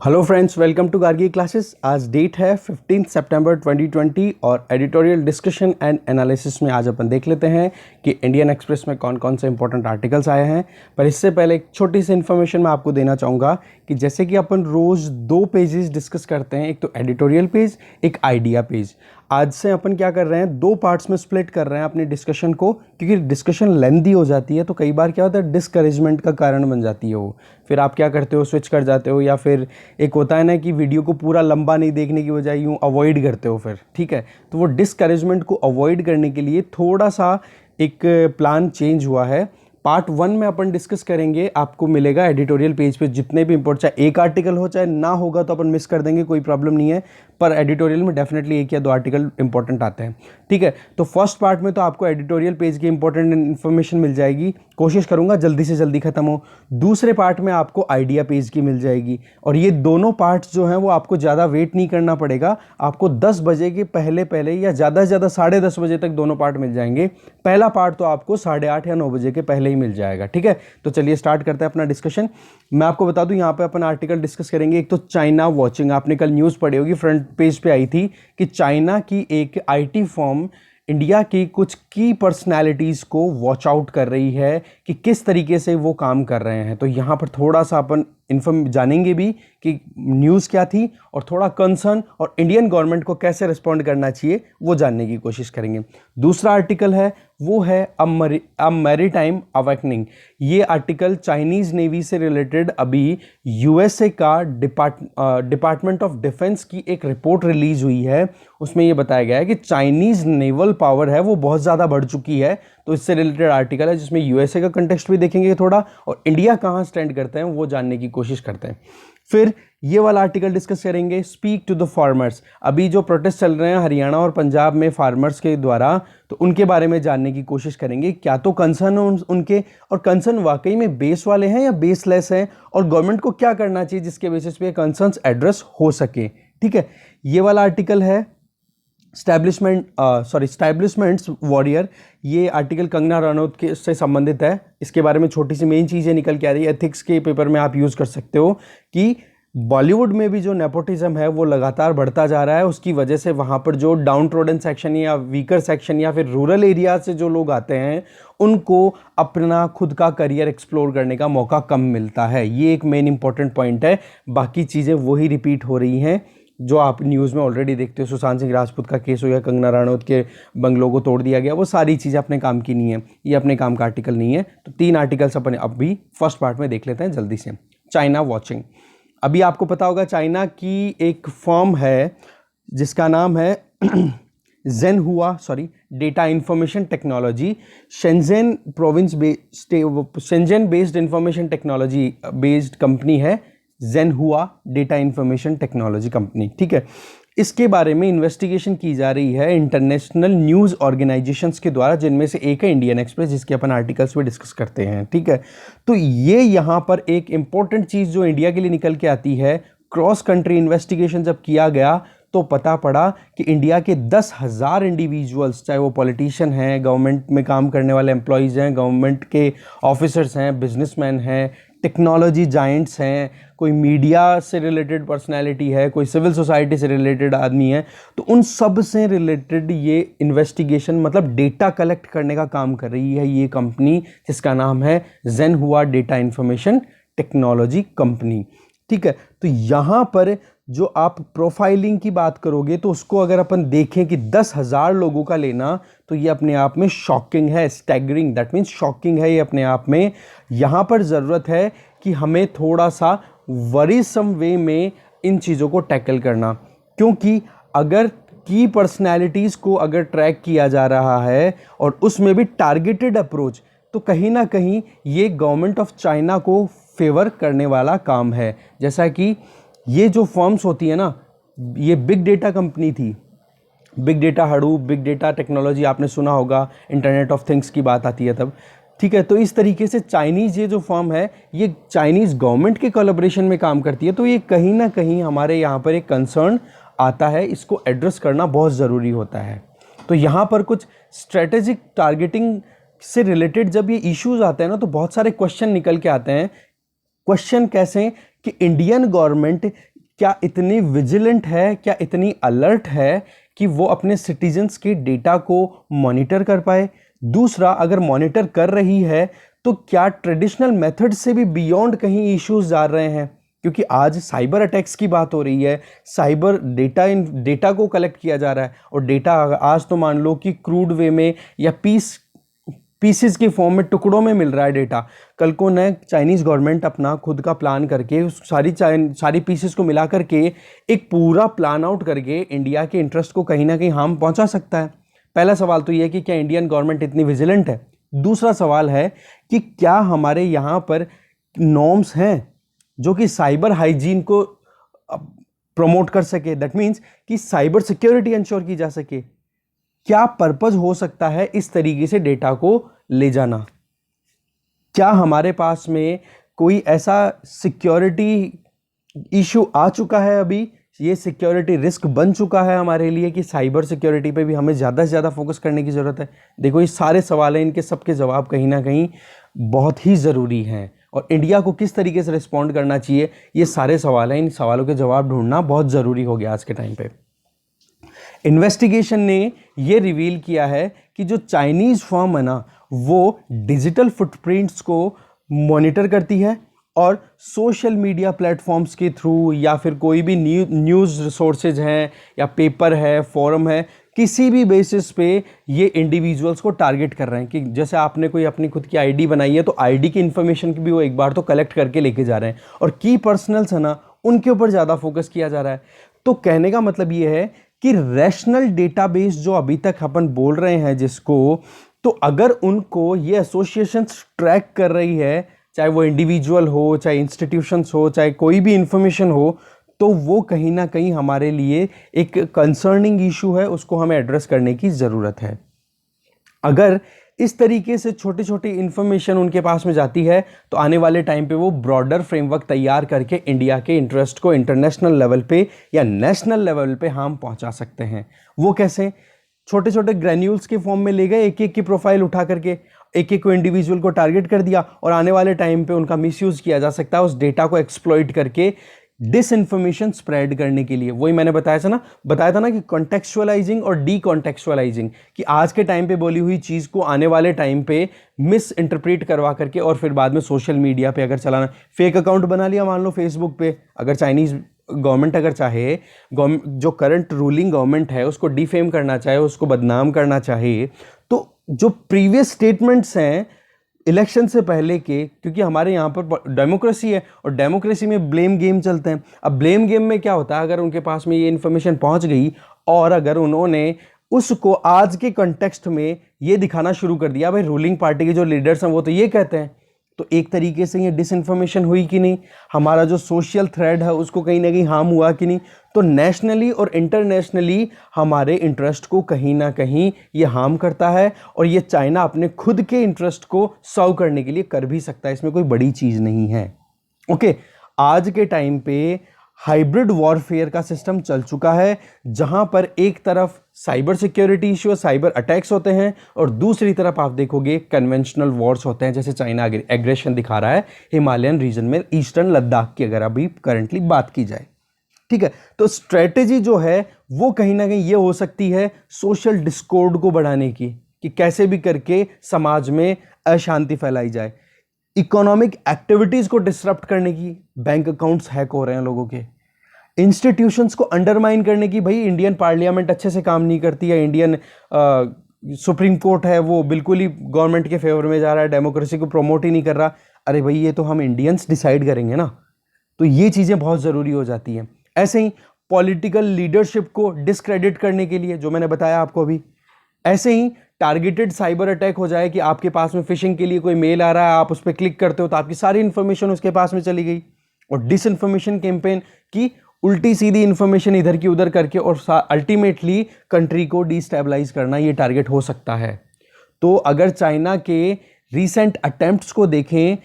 Hello friends, welcome to Gargi classes. आज date है 15 सितंबर 2020 और एडिटोरियल डिस्कशन एंड एनालिसिस में आज अपन देख लेते हैं कि इंडियन एक्सप्रेस में कौन कौन से इंपॉर्टेंट आर्टिकल्स आए हैं। पर इससे पहले एक छोटी सी इन्फॉर्मेशन मैं आपको देना चाहूँगा कि जैसे कि अपन रोज़ दो पेजेस डिस्कस करते हैं, एक तो एडिटोरियल पेज, एक आइडिया पेज। आज से अपन क्या कर रहे हैं, दो पार्ट्स में स्प्लिट कर रहे हैं अपनी डिस्कशन को, क्योंकि डिस्कशन लेंथी हो जाती है तो कई बार क्या होता है, डिस्करेजमेंट का कारण बन जाती है वो। फिर आप क्या करते हो, स्विच कर जाते हो, या फिर एक होता है ना कि वीडियो को पूरा लंबा नहीं देखने की बजाय यूँ अवॉइड करते हो फिर, ठीक है। तो वो डिस्करेजमेंट को अवॉइड करने के लिए थोड़ा सा एक प्लान चेंज हुआ है। पार्ट 1 में अपन डिस्कस करेंगे, आपको मिलेगा एडिटोरियल पेज पे जितने भी इंपॉर्टेंट, चाहे एक आर्टिकल हो चाहे ना होगा तो अपन मिस कर देंगे, कोई प्रॉब्लम नहीं है। पर एडिटोरियल में डेफिनेटली एक या दो आर्टिकल इंपॉर्टेंट आते हैं, ठीक है। तो फर्स्ट पार्ट में तो आपको एडिटोरियल पेज की इंपॉर्टेंट इन्फॉर्मेशन मिल जाएगी, कोशिश करूंगा जल्दी से जल्दी खत्म हो। दूसरे पार्ट में आपको आइडिया पेज की मिल जाएगी, और ये दोनों पार्ट्स जो हैं वो आपको ज़्यादा वेट नहीं करना पड़ेगा। आपको 10 बजे के पहले पहले या ज़्यादा से ज़्यादा 10:30 बजे तक दोनों पार्ट मिल जाएंगे। पहला पार्ट तो आपको 8:30 या 9 बजे के पहले ही मिल जाएगा, ठीक है। तो चलिए स्टार्ट करते हैं अपना डिस्कशन। मैं आपको बता दूं, यहाँ पे अपन आर्टिकल डिस्कस करेंगे। एक तो चाइना वॉचिंग, आपने कल न्यूज़ पढ़ी होगी, फ्रंट पेज पे आई थी कि चाइना की एक आईटी फर्म इंडिया की कुछ की पर्सनैलिटीज़ को वॉच आउट कर रही है कि किस तरीके से वो काम कर रहे हैं। तो यहाँ पर थोड़ा सा अपन जानेंगे भी कि न्यूज़ क्या थी, और थोड़ा कंसर्न और इंडियन गवर्नमेंट को कैसे रिस्पॉन्ड करना चाहिए वो जानने की कोशिश करेंगे। दूसरा आर्टिकल है वो है अ मैरीटाइम अवेकनिंग। ये आर्टिकल चाइनीज़ नेवी से रिलेटेड अभी यूएसए का डिपार्टमेंट ऑफ डिफेंस की एक रिपोर्ट रिलीज हुई है। उसमें ये बताया गया है कि चाइनीज़ नेवल पावर है वो बहुत ज़्यादा बढ़ चुकी है। तो इससे रिलेटेड आर्टिकल है जिसमें यूएसए का कंटेक्स्ट भी देखेंगे थोड़ा, और इंडिया कहाँ स्टैंड करते हैं वो जानने की कोशिश करते हैं। फिर ये वाला आर्टिकल डिस्कस करेंगे, स्पीक टू द फार्मर्स। अभी जो प्रोटेस्ट चल रहे हैं हरियाणा और पंजाब में फार्मर्स के द्वारा, तो उनके बारे में जानने की कोशिश करेंगे। क्या तो कंसर्न हो उनके, और कंसर्न वाकई में बेस वाले हैं या बेसलेस हैं, और गवर्नमेंट को क्या करना चाहिए जिसके बेसिस पे कंसर्न्स एड्रेस हो सके, ठीक है। ये वाला आर्टिकल है स्टैब्लिशमेंट्स वॉरियर। ये आर्टिकल कंगना रनौत के से संबंधित है। इसके बारे में छोटी सी मेन चीज़ें निकल के आ रही है, एथिक्स के पेपर में आप यूज़ कर सकते हो कि बॉलीवुड में भी जो नेपोटिज्म है वो लगातार बढ़ता जा रहा है। उसकी वजह से वहाँ पर जो डाउन ट्रोडन सेक्शन या वीकर सेक्शन या फिर रूरल एरिया से जो लोग आते हैं उनको अपना खुद का करियर एक्सप्लोर करने का मौका कम मिलता है। ये एक मेन इंपॉर्टेंट पॉइंट है। बाकी चीज़ें वही रिपीट हो रही हैं जो आप न्यूज़ में ऑलरेडी देखते हो। सुशांत सिंह राजपूत का केस हो गया, कंगना रनौत के बंगलों को तोड़ दिया गया, वो सारी चीज़ें अपने काम की नहीं है, ये अपने काम का आर्टिकल नहीं है। तो 3 आर्टिकल्स अपन अब भी फर्स्ट पार्ट में देख लेते हैं जल्दी से। China watching. अभी आपको पता होगा चाइना की एक फर्म है जिसका नाम है data information technology. Shenzhen province Shenzhen based information technology based company है Zhenhua data information technology company, ठीक है। इसके बारे में इन्वेस्टिगेशन की जा रही है इंटरनेशनल न्यूज़ ऑर्गेनाइजेशंस के द्वारा, जिनमें से एक है इंडियन एक्सप्रेस, जिसके अपन आर्टिकल्स में डिस्कस करते हैं, ठीक है। तो ये यहाँ पर एक इंपॉर्टेंट चीज़ जो इंडिया के लिए निकल के आती है, क्रॉस कंट्री इन्वेस्टिगेशन जब किया गया तो पता पड़ा कि इंडिया के 10,000 इंडिविजुअल्स, चाहे वो पॉलिटिशियन हैं, गवर्नमेंट में काम करने वाले एम्प्लॉयज़ हैं, गवर्नमेंट के ऑफिसर्स हैं, बिजनेसमैन हैं, टेक्नोलॉजी जाइंट्स हैं, कोई मीडिया से रिलेटेड पर्सनालिटी है, कोई सिविल सोसाइटी से रिलेटेड आदमी है, तो उन सब से रिलेटेड ये इन्वेस्टिगेशन मतलब डेटा कलेक्ट करने का काम कर रही है ये कंपनी, जिसका नाम है Zhenhua data information technology company, ठीक है। तो यहाँ पर जो आप प्रोफाइलिंग की बात करोगे तो उसको अगर अपन देखें कि 10,000 लोगों का लेना, तो ये अपने आप में शॉकिंग है, स्टैगरिंग, दैट मीन्स शॉकिंग है ये अपने आप में। यहाँ पर ज़रूरत है कि हमें थोड़ा सा वरीसम वे में इन चीज़ों को टैकल करना, क्योंकि अगर की पर्सनैलिटीज़ को अगर ट्रैक किया जा रहा है और उसमें भी टारगेटेड अप्रोच, तो कहीं ना कहीं ये गवर्नमेंट ऑफ चाइना को फेवर करने वाला काम है। जैसा कि ये जो फर्म्स होती है ना, ये बिग डेटा कंपनी थी, big data Hadoop, big data technology आपने सुना होगा, इंटरनेट ऑफ थिंग्स की बात आती है तब, ठीक है। तो इस तरीके से चाइनीज़ ये जो फर्म है ये चाइनीज़ गवर्नमेंट के कोलैबोरेशन में काम करती है। तो ये कहीं ना कहीं हमारे यहाँ पर एक कंसर्न आता है, इसको एड्रेस करना बहुत ज़रूरी होता है। तो यहाँ पर कुछ स्ट्रेटेजिक टारगेटिंग से रिलेटेड जब ये इश्यूज आते हैं ना, तो बहुत सारे क्वेश्चन निकल के आते हैं। क्वेश्चन कैसे कि इंडियन गवर्नमेंट क्या इतनी विजिलेंट है, क्या इतनी अलर्ट है कि वो अपने सिटीजन्स के डेटा को मॉनिटर कर पाए। दूसरा, अगर मॉनिटर कर रही है तो क्या ट्रेडिशनल मेथड से भी बियॉन्ड कहीं इश्यूज जा रहे हैं, क्योंकि आज साइबर अटैक्स की बात हो रही है, साइबर डेटा को कलेक्ट किया जा रहा है, और डेटा आज तो मान लो कि क्रूड वे में या पीसेस के फॉर्म में, टुकड़ों में मिल रहा है डेटा। कल को न चाइनीज़ गवर्नमेंट अपना खुद का प्लान करके उस सारी पीसेस को मिला करके एक पूरा प्लान आउट करके इंडिया के इंटरेस्ट को कहीं ना कहीं हार्म पहुंचा सकता है। पहला सवाल तो यह है कि क्या इंडियन गवर्नमेंट इतनी विजिलेंट है। दूसरा सवाल है कि क्या हमारे यहाँ पर नॉर्म्स हैं जो कि साइबर हाइजीन को प्रमोट कर सके, दैट मीन्स कि साइबर सिक्योरिटी इंश्योर की जा सके। क्या पर्पज हो सकता है इस तरीके से डेटा को ले जाना? क्या हमारे पास में कोई ऐसा सिक्योरिटी इशू आ चुका है, अभी ये सिक्योरिटी रिस्क बन चुका है हमारे लिए कि साइबर सिक्योरिटी पे भी हमें ज़्यादा से ज़्यादा फोकस करने की ज़रूरत है? देखो, ये सारे सवाल हैं, इनके सबके जवाब कहीं ना कहीं बहुत ही ज़रूरी हैं, और इंडिया को किस तरीके से रिस्पॉन्ड करना चाहिए, ये सारे सवाल हैं। इन सवालों के जवाब ढूंढना बहुत ज़रूरी हो गया आज के टाइम पे। इन्वेस्टिगेशन ने ये रिवील किया है कि जो चाइनीज़ फर्म है ना, वो डिजिटल फुटप्रिंट्स को मॉनिटर करती है, और सोशल मीडिया प्लेटफॉर्म्स के थ्रू या फिर कोई भी न्यूज़ रिसोर्सेज हैं या पेपर है, फोरम है, किसी भी बेसिस पे ये इंडिविजुअल्स को टारगेट कर रहे हैं। कि जैसे आपने कोई अपनी खुद की आईडी बनाई है, तो आईडी की इन्फॉर्मेशन की भी वो एक बार तो कलेक्ट करके लेके जा रहे हैं, और की पर्सनल्स है ना, उनके ऊपर ज़्यादा फोकस किया जा रहा है। तो कहने का मतलब ये है कि रैशनल डेटाबेस जो अभी तक अपन बोल रहे हैं जिसको, तो अगर उनको ये एसोसिएशंस ट्रैक कर रही है, चाहे वो इंडिविजुअल हो, चाहे इंस्टीट्यूशंस हो, चाहे कोई भी इंफॉर्मेशन हो, तो वो कहीं ना कहीं हमारे लिए एक कंसर्निंग इशू है, उसको हमें एड्रेस करने की ज़रूरत है। अगर इस तरीके से छोटी छोटी इंफॉर्मेशन उनके पास में जाती है, तो आने वाले टाइम पे वो ब्रॉडर फ्रेमवर्क तैयार करके इंडिया के इंटरेस्ट को इंटरनेशनल लेवल पे या नेशनल लेवल पे हार्म पहुंचा सकते हैं। वो कैसे? छोटे छोटे ग्रैन्यूल्स के फॉर्म में ले गए, एक एक की प्रोफाइल उठा करके एक एक को इंडिविजुअल को टारगेट कर दिया, और आने वाले टाइम पे उनका मिसयूज किया जा सकता है उस डेटा को एक्सप्लॉइट करके डिसइंफॉर्मेशन स्प्रेड करने के लिए। वही मैंने बताया था ना कि कॉन्टेक्चुअलाइजिंग और डीकॉन्टेक्चुअलाइजिंग, कि आज के टाइम पे बोली हुई चीज़ को आने वाले टाइम पे मिस इंटरप्रेट करवा करके और फिर बाद में सोशल मीडिया पे अगर चलाना, फेक अकाउंट बना लिया मान लो फेसबुक पे, अगर चाइनीज़ गवर्नमेंट अगर चाहे, जो करंट रूलिंग गवर्नमेंट है उसको डिफेम करना चाहे, उसको बदनाम करना चाहे, तो जो प्रीवियस स्टेटमेंट्स हैं इलेक्शन से पहले के, क्योंकि हमारे यहाँ पर डेमोक्रेसी है और डेमोक्रेसी में ब्लेम गेम चलते हैं। अब ब्लेम गेम में क्या होता है, अगर उनके पास में ये इन्फॉर्मेशन पहुँच गई और अगर उन्होंने उसको आज के कॉन्टेक्स्ट में ये दिखाना शुरू कर दिया, भाई रूलिंग पार्टी के जो लीडर्स हैं वो तो ये कहते हैं, तो एक तरीके से ये डिसइंफॉर्मेशन हुई कि नहीं, हमारा जो सोशल थ्रेड है उसको कहीं ना कहीं हार्म हुआ कि नहीं, तो नेशनली और इंटरनेशनली हमारे इंटरेस्ट को कहीं ना कहीं ये हार्म करता है, और ये चाइना अपने खुद के इंटरेस्ट को सर्व करने के लिए कर भी सकता है, इसमें कोई बड़ी चीज़ नहीं है। ओके, आज के टाइम पे हाइब्रिड वॉरफेयर का सिस्टम चल चुका है, जहां पर एक तरफ cyber security issue, cyber attacks होते हैं, और दूसरी तरफ आप देखोगे कन्वेंशनल वॉर्स होते हैं, जैसे चाइना एग्रेशन दिखा रहा है हिमालयन रीजन में, ईस्टर्न लद्दाख की अगर अभी करंटली बात की जाए। ठीक है, तो स्ट्रेटेजी जो है वो कहीं ना कहीं ये हो सकती है सोशल डिस्कॉर्ड को बढ़ाने की, कि कैसे भी करके समाज में अशांति फैलाई जाए, इकोनॉमिक एक्टिविटीज को डिसरप्ट करने की, बैंक अकाउंट्स हैक हो रहे हैं लोगों के, इंस्टीट्यूशंस को अंडरमाइन करने की, भाई इंडियन पार्लियामेंट अच्छे से काम नहीं करती है, इंडियन सुप्रीम कोर्ट है वो बिल्कुल ही गवर्नमेंट के फेवर में जा रहा है, डेमोक्रेसी को प्रमोट ही नहीं कर रहा। अरे भाई, ये तो हम इंडियंस डिसाइड करेंगे ना, तो ये चीज़ें बहुत ज़रूरी हो जाती हैं। ऐसे ही पॉलिटिकल लीडरशिप को डिस्क्रेडिट करने के लिए, जो मैंने बताया आपको अभी, ऐसे ही टारगेटेड साइबर अटैक हो जाए कि आपके पास में फिशिंग के लिए कोई मेल आ रहा है, आप उस पर क्लिक करते हो तो आपकी सारी इंफॉर्मेशन उसके पास में चली गई, और डिसइंफॉर्मेशन कैंपेन की उल्टी सीधी इंफॉर्मेशन इधर की उधर करके और अल्टीमेटली कंट्री को डिस्टेबलाइज करना, ये टारगेट हो सकता है। तो अगर चाइना के रीसेंट अटेम्प्ट्स को देखें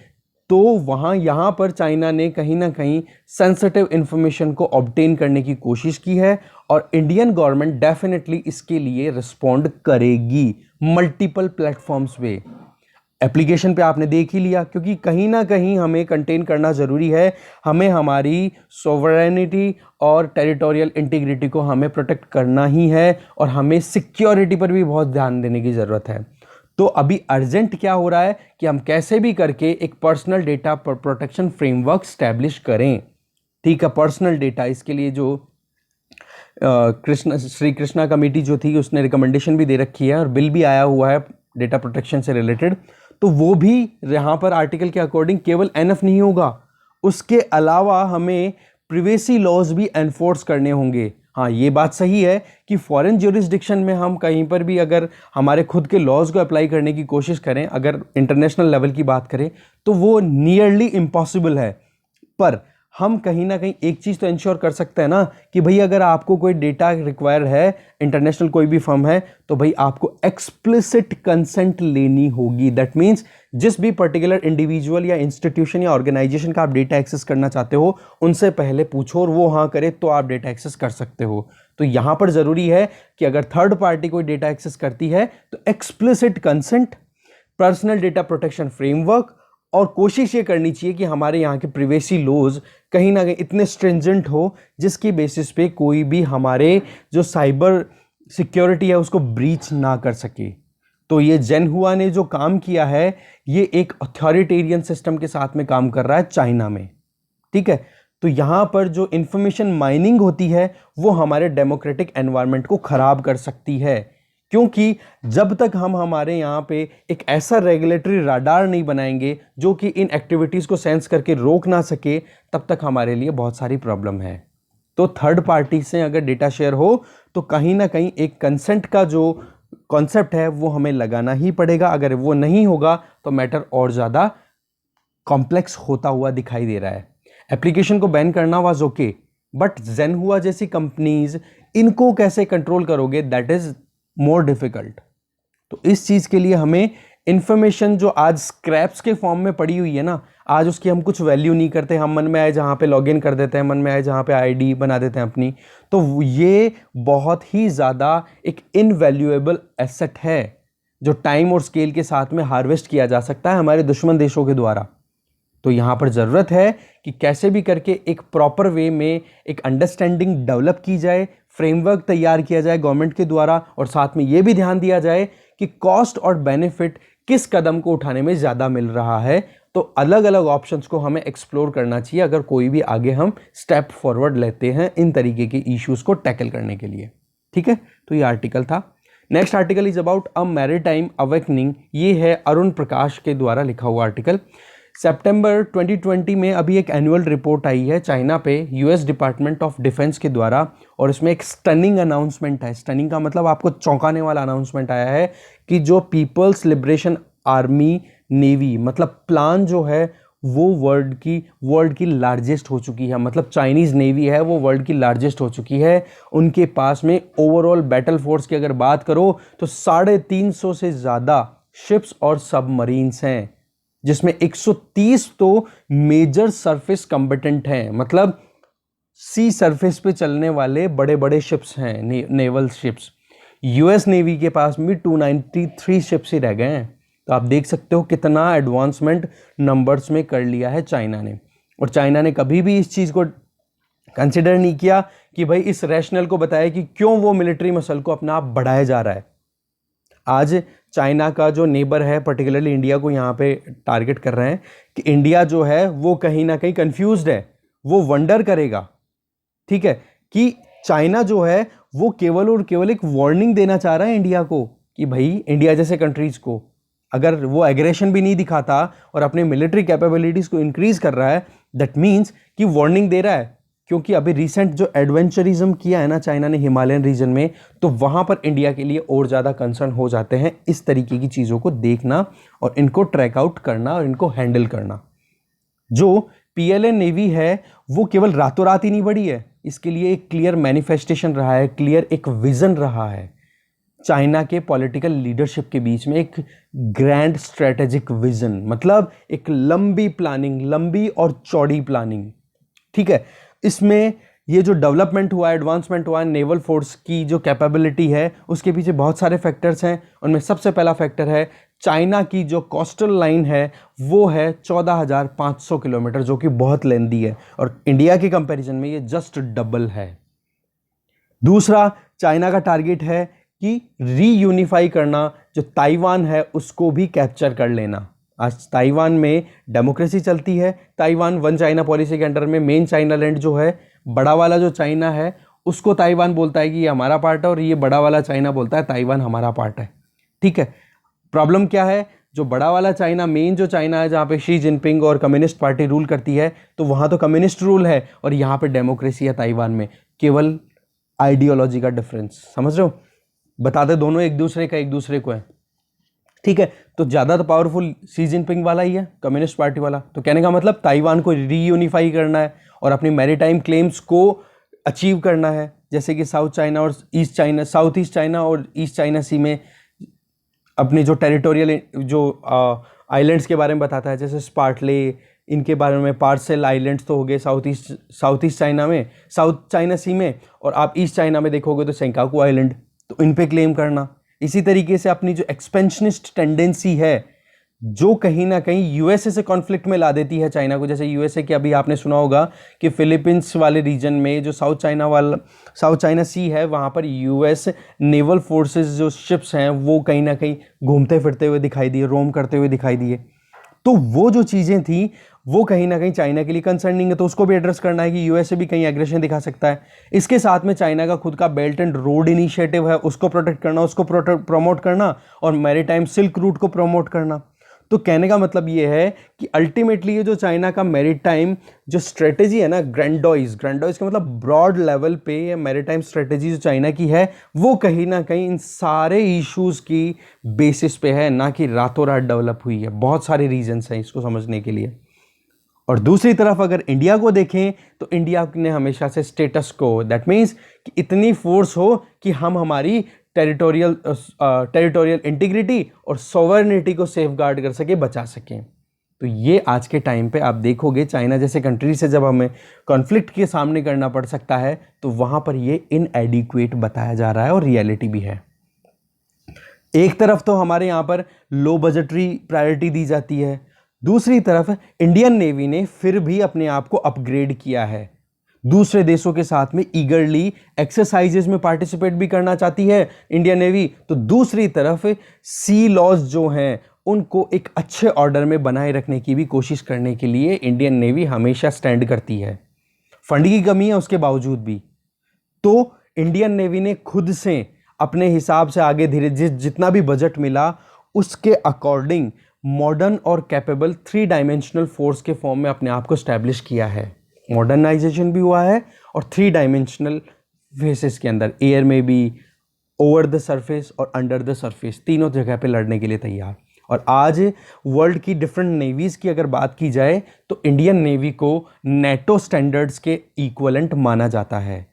तो यहाँ पर चाइना ने कहीं ना कहीं सेंसिटिव इंफॉर्मेशन को ऑब्टेन करने की कोशिश की है, और इंडियन गवर्नमेंट डेफिनेटली इसके लिए रिस्पॉन्ड करेगी मल्टीपल प्लेटफॉर्म्स पे। एप्लीकेशन पे आपने देख ही लिया, क्योंकि कहीं ना कहीं हमें कंटेन करना ज़रूरी है, हमें हमारी सोवरेनिटी और टेरिटोरियल इंटीग्रिटी को हमें प्रोटेक्ट करना ही है, और हमें सिक्योरिटी पर भी बहुत ध्यान देने की ज़रूरत है। तो अभी अर्जेंट क्या हो रहा है कि हम कैसे भी करके एक personal data protection framework establish करें। ठीक है, पर्सनल डेटा, इसके लिए जो श्री कृष्णा कमेटी जो थी उसने रिकमेंडेशन भी दे रखी है और बिल भी आया हुआ है डेटा प्रोटेक्शन से रिलेटेड। तो वो भी यहाँ पर आर्टिकल के अकॉर्डिंग केवल एनफ नहीं होगा, उसके अलावा हमें प्रिवेसी लॉज भी एनफोर्स करने होंगे। हाँ, ये बात सही है कि फॉरेन ज्यूरिसडिक्शन में हम कहीं पर भी अगर हमारे खुद के लॉज को अप्लाई करने की कोशिश करें, अगर इंटरनेशनल लेवल की बात करें, तो वो नियरली इम्पॉसिबल है। पर हम कहीं ना कहीं एक चीज़ तो इंश्योर कर सकते हैं ना कि भाई अगर आपको कोई डेटा रिक्वायर है, इंटरनेशनल कोई भी फर्म है, तो भाई आपको एक्सप्लिसिट कंसेंट लेनी होगी। दैट मीन्स जिस भी पर्टिकुलर इंडिविजुअल या इंस्टीट्यूशन या ऑर्गेनाइजेशन का आप डेटा एक्सेस करना चाहते हो, उनसे पहले पूछो और वो हाँ करे तो आप डेटा एक्सेस कर सकते हो। तो यहाँ पर ज़रूरी है कि अगर थर्ड पार्टी कोई डेटा एक्सेस करती है तो explicit consent, personal data protection framework, और कोशिश ये करनी चाहिए कि हमारे यहाँ के प्रिवेसी लॉज कहीं ना कहीं इतने स्ट्रिंजेंट हो जिसकी बेसिस पे कोई भी हमारे जो साइबर सिक्योरिटी है उसको ब्रीच ना कर सके। तो ये जेनहुआ ने जो काम किया है, ये एक अथॉरिटेरियन सिस्टम के साथ में काम कर रहा है चाइना में। ठीक है, तो यहाँ पर जो इंफॉर्मेशन माइनिंग होती है वो हमारे डेमोक्रेटिक एनवायरनमेंट को खराब कर सकती है, क्योंकि जब तक हम हमारे यहाँ पे एक ऐसा रेगुलेटरी राडार नहीं बनाएंगे जो कि इन एक्टिविटीज़ को सेंस करके रोक ना सके, तब तक हमारे लिए बहुत सारी प्रॉब्लम है। तो थर्ड पार्टी से अगर डेटा शेयर हो तो कहीं ना कहीं एक कंसेंट का जो कॉन्सेप्ट है वो हमें लगाना ही पड़ेगा। अगर वो नहीं होगा तो मैटर और ज़्यादा कॉम्प्लेक्स होता हुआ दिखाई दे रहा है। एप्लीकेशन को बैन करना वाज ओके, बट जेनहुआ जैसी कंपनीज, इनको कैसे कंट्रोल करोगे, दैट इज मोर डिफिकल्ट। तो इस चीज के लिए हमें इंफॉर्मेशन जो आज स्क्रैप्स के फॉर्म में पड़ी हुई है ना, आज उसकी हम कुछ वैल्यू नहीं करते, हम मन में आए जहाँ पे लॉगिन कर देते हैं, मन में आए जहाँ पे आईडी बना देते हैं अपनी, तो ये बहुत ही ज़्यादा एक इनवैल्यूएबल एसेट है जो टाइम और स्केल के साथ में हार्वेस्ट किया जा सकता है हमारे दुश्मन देशों के द्वारा। तो यहाँ पर ज़रूरत है कि कैसे भी करके एक प्रॉपर वे में एक अंडरस्टैंडिंग डेवलप की जाए, फ्रेमवर्क तैयार किया जाए गवर्नमेंट के द्वारा, और साथ में ये भी ध्यान दिया जाए कि कॉस्ट और बेनिफिट किस कदम को उठाने में ज़्यादा मिल रहा है। तो अलग अलग ऑप्शंस को हमें एक्सप्लोर करना चाहिए अगर कोई भी आगे हम स्टेप फॉरवर्ड लेते हैं इन तरीके के इश्यूज़ को टैकल करने के लिए। ठीक है, तो ये आर्टिकल था। Next article is about a maritime awakening. ये है अरुण प्रकाश के द्वारा लिखा हुआ आर्टिकल। सितंबर 2020 में अभी एक एनुअल रिपोर्ट आई है चाइना पे यूएस डिपार्टमेंट ऑफ डिफेंस के द्वारा, और इसमें एक स्टनिंग अनाउंसमेंट है। स्टनिंग का मतलब आपको चौंकाने वाला अनाउंसमेंट आया है कि जो पीपल्स लिबरेशन आर्मी नेवी, मतलब प्लान जो है वो वर्ल्ड की लार्जेस्ट हो चुकी है। मतलब चाइनीज़ नेवी है वो वर्ल्ड की लार्जेस्ट हो चुकी है। उनके पास में ओवरऑल बैटल फोर्स की अगर बात करो तो 350 से ज़्यादा शिप्स और सबमरीन्स हैं, जिसमें 130 तो मेजर सरफेस कॉम्बेटेंट हैं, मतलब सी सरफेस पे चलने वाले बड़े बड़े शिप्स हैं, नेवल शिप्स। यूएस नेवी के पास भी 293 शिप्स ही रह गए हैं। तो आप देख सकते हो कितना एडवांसमेंट नंबर्स में कर लिया है चाइना ने। और चाइना ने कभी भी इस चीज़ को कंसिडर नहीं किया कि भाई इस रैशनल को बताया कि क्यों वो मिलिट्री मसल को अपना आप बढ़ाया जा रहा है। आज चाइना का जो नेबर है, पर्टिकुलरली इंडिया को यहाँ पे टारगेट कर रहे हैं कि इंडिया जो है वो कहीं ना कहीं कंफ्यूज्ड है, वो वंडर करेगा, ठीक है, कि चाइना जो है वो केवल और केवल एक वार्निंग देना चाह रहा है इंडिया को कि भाई इंडिया जैसे कंट्रीज को अगर वो एग्रेशन भी नहीं दिखाता और अपने मिलिट्री कैपेबिलिटीज को इंक्रीज कर रहा है, दैट मीन्स कि वार्निंग दे रहा है। क्योंकि अभी रिसेंट जो एडवेंचरिज्म किया है ना चाइना ने हिमालयन रीजन में, तो वहाँ पर इंडिया के लिए और ज़्यादा कंसर्न हो जाते हैं इस तरीके की चीज़ों को देखना और इनको ट्रैक आउट करना और इनको हैंडल करना। जो पीएलए नेवी है वो केवल रातों रात ही नहीं बढ़ी है, इसके लिए एक क्लियर मैनिफेस्टेशन रहा है, क्लियर एक विजन रहा है चाइना के पॉलिटिकल लीडरशिप के बीच में, एक ग्रैंड स्ट्रेटेजिक विजन, मतलब एक लंबी प्लानिंग, लंबी और चौड़ी प्लानिंग। ठीक है, इसमें ये जो डेवलपमेंट हुआ, एडवांसमेंट हुआ नेवल फोर्स की जो कैपेबिलिटी है, उसके पीछे बहुत सारे फैक्टर्स हैं। उनमें सबसे पहला फैक्टर है चाइना की जो कोस्टल लाइन है वो है 14,500 किलोमीटर, जो कि बहुत लेंदी है, और इंडिया के कंपैरिजन में ये जस्ट डबल है। दूसरा, चाइना का टारगेट है कि रीयूनिफाई करना, जो ताइवान है उसको भी कैप्चर कर लेना। आज ताइवान में डेमोक्रेसी चलती है, ताइवान वन चाइना पॉलिसी के अंडर में मेन चाइना लैंड जो है, बड़ा वाला जो चाइना है उसको ताइवान बोलता है कि ये हमारा पार्ट है, और ये बड़ा वाला चाइना बोलता है ताइवान हमारा पार्ट है। ठीक है, प्रॉब्लम क्या है, जो बड़ा वाला चाइना, मेन जो चाइना है जहाँ पे शी जिनपिंग और कम्युनिस्ट पार्टी रूल करती है, तो वहाँ तो कम्युनिस्ट रूल है और यहाँ पे डेमोक्रेसी है ताइवान में। केवल आइडियोलॉजी का डिफरेंस, समझ रहे हो, बताते दोनों एक दूसरे को है। ठीक है, तो ज़्यादा तो पावरफुल शी जिनपिंग वाला ही है, कम्युनिस्ट पार्टी वाला। तो कहने का मतलब ताइवान को रीयूनिफाई करना है और अपनी मैरीटाइम क्लेम्स को अचीव करना है, जैसे कि साउथ चाइना और east China, south east China और ईस्ट चाइना सी में अपने जो टेरिटोरियल जो आइलैंड्स के बारे में बताता है, जैसे स्पार्टले, इनके बारे में पार्सेल आइलैंड्स तो हो गए साउथ ईस्ट चाइना में, साउथ चाइना सी में, और आप ईस्ट चाइना में देखोगे तो सेंकाकू आइलैंड, तो इन पे क्लेम करना। इसी तरीके से अपनी जो एक्सपेंशनिस्ट टेंडेंसी है, जो कहीं ना कहीं यूएसए से कॉन्फ्लिक्ट में ला देती है चाइना को, जैसे यूएसए की अभी आपने सुना होगा कि फिलीपींस वाले रीजन में जो साउथ चाइना सी है, वहाँ पर यूएस नेवल फोर्सेस जो शिप्स हैं वो कहीं ना कहीं घूमते फिरते हुए दिखाई दिए, रोम करते हुए दिखाई दिए। तो वो जो चीज़ें थी वो कहीं ना कहीं चाइना के लिए कंसर्निंग है, तो उसको भी एड्रेस करना है कि यूएसए भी कहीं एग्रेशन दिखा सकता है। इसके साथ में चाइना का खुद का बेल्ट एंड रोड इनिशिएटिव है, उसको प्रोटेक्ट करना, उसको प्रमोट करना, और मैरीटाइम सिल्क रूट को प्रमोट करना। तो कहने का मतलब ये है कि अल्टीमेटली ये जो चाइना का मैरीटाइम जो स्ट्रेटेजी है ना, ग्रैंडोइज का मतलब ब्रॉड लेवल पे ये मैरीटाइम स्ट्रेटेजी जो चाइना की है, वो कहीं ना कहीं इन सारे इश्यूज की बेसिस पे है, ना कि रातों रात डेवलप हुई है। बहुत सारे रीजंस हैं इसको समझने के लिए। और दूसरी तरफ अगर इंडिया को देखें तो इंडिया ने हमेशा से स्टेटस को, दैट मीन्स कि इतनी फोर्स हो कि हम हमारी टेरिटोरियल इंटीग्रिटी और सोवरेनिटी को सेफगार्ड कर सके, बचा सकें। तो ये आज के टाइम पे आप देखोगे चाइना जैसे कंट्री से जब हमें कॉन्फ्लिक्ट के सामने करना पड़ सकता है, तो वहां पर ये इनएडिक्वेट बताया जा रहा है, और रियलिटी भी है। एक तरफ तो हमारे यहाँ पर लो बजटरी प्रायोरिटी दी जाती है, दूसरी तरफ इंडियन नेवी ने फिर भी अपने आप को अपग्रेड किया है, दूसरे देशों के साथ में ईगरली एक्सरसाइजेज में पार्टिसिपेट भी करना चाहती है इंडियन नेवी। तो दूसरी तरफ सी लॉज जो हैं उनको एक अच्छे ऑर्डर में बनाए रखने की भी कोशिश करने के लिए इंडियन नेवी हमेशा स्टैंड करती है। फंड की कमी है उसके बावजूद भी, तो इंडियन नेवी ने खुद से अपने हिसाब से आगे धीरे जितना भी बजट मिला उसके अकॉर्डिंग मॉडर्न और कैपेबल 3 डायमेंशनल फोर्स के फॉर्म में अपने आप को स्टैब्लिश किया है। मॉडर्नाइजेशन भी हुआ है और 3 डायमेंशनल फेसेस के अंदर, एयर में भी, ओवर द सरफेस और अंडर द सरफेस, तीनों जगह पे लड़ने के लिए तैयार। और आज वर्ल्ड की डिफरेंट नेवीज की अगर बात की जाए तो इंडियन नेवी को नेटो स्टैंडर्ड्स के इक्वलेंट माना जाता है,